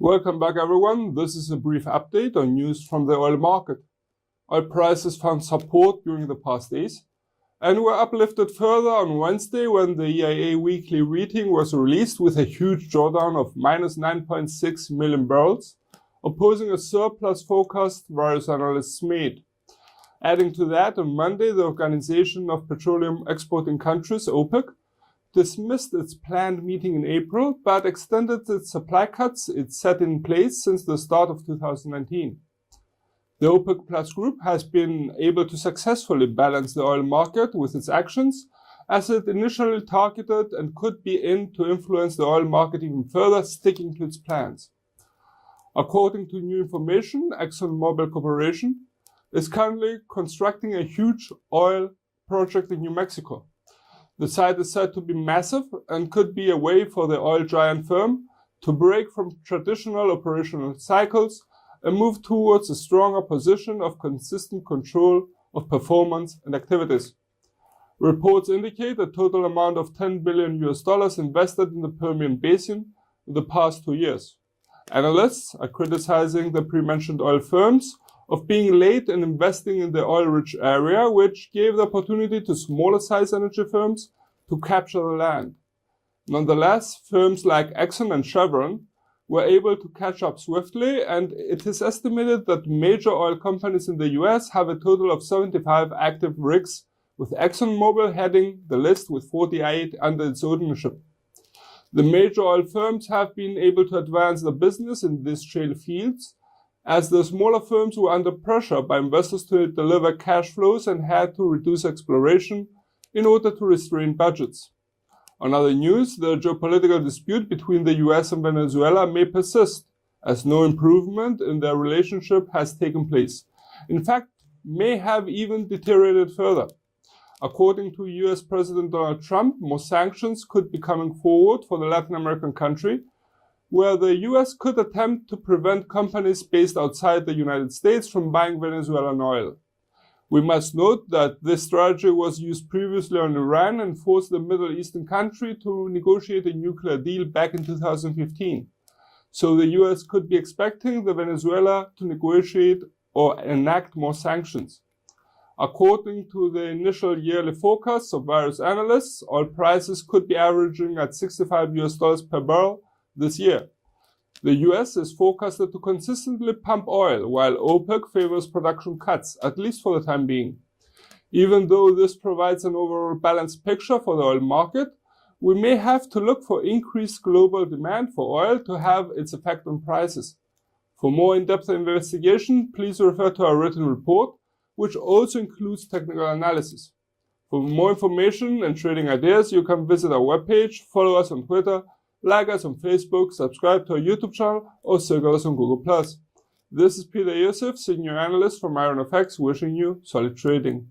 Welcome back everyone. This is a brief update on news from the oil market. Oil prices found support during the past days and were uplifted further on Wednesday when the EIA weekly reading was released with a huge drawdown of minus 9.6 million barrels, opposing a surplus forecast various analysts made. Adding to that, on Monday, the Organization of Petroleum Exporting Countries, OPEC, dismissed its planned meeting in April, but extended its supply cuts it set in place since the start of 2019. The OPEC Plus group has been able to successfully balance the oil market with its actions, as it initially targeted and could be in to influence the oil market even further, sticking to its plans. According to new information, ExxonMobil Corporation is currently constructing a huge oil project in New Mexico. The site is said to be massive and could be a way for the oil giant firm to break from traditional operational cycles and move towards a stronger position of consistent control of performance and activities. Reports indicate a total amount of $10 billion invested in the Permian Basin in the past 2 years. Analysts are criticizing the pre-mentioned oil firms of being late in investing in the oil-rich area, which gave the opportunity to smaller-sized energy firms to capture the land. Nonetheless, firms like Exxon and Chevron were able to catch up swiftly, and it is estimated that major oil companies in the US have a total of 75 active rigs, with ExxonMobil heading the list with 48 under its ownership. The major oil firms have been able to advance the business in these shale fields, as the smaller firms were under pressure by investors to deliver cash flows and had to reduce exploration in order to restrain budgets. On other news, the geopolitical dispute between the US and Venezuela may persist, as no improvement in their relationship has taken place. In fact, may have even deteriorated further. According to US President Donald Trump, more sanctions could be coming forward for the Latin American country, where the US could attempt to prevent companies based outside the United States from buying Venezuelan oil. We must note that this strategy was used previously on Iran and forced the Middle Eastern country to negotiate a nuclear deal back in 2015. So the US could be expecting the Venezuela to negotiate or enact more sanctions. According to the initial yearly forecasts of various analysts, oil prices could be averaging at $65 per barrel this year. The US is forecasted to consistently pump oil, while OPEC favors production cuts, at least for the time being. Even though this provides an overall balanced picture for the oil market, we may have to look for increased global demand for oil to have its effect on prices. For more in-depth investigation, please refer to our written report, which also includes technical analysis. For more information and trading ideas, you can visit our webpage, follow us on Twitter, like us on Facebook, subscribe to our YouTube channel, or circle us on Google+. This is Peter Yosef, Senior Analyst from IronFX, wishing you solid trading.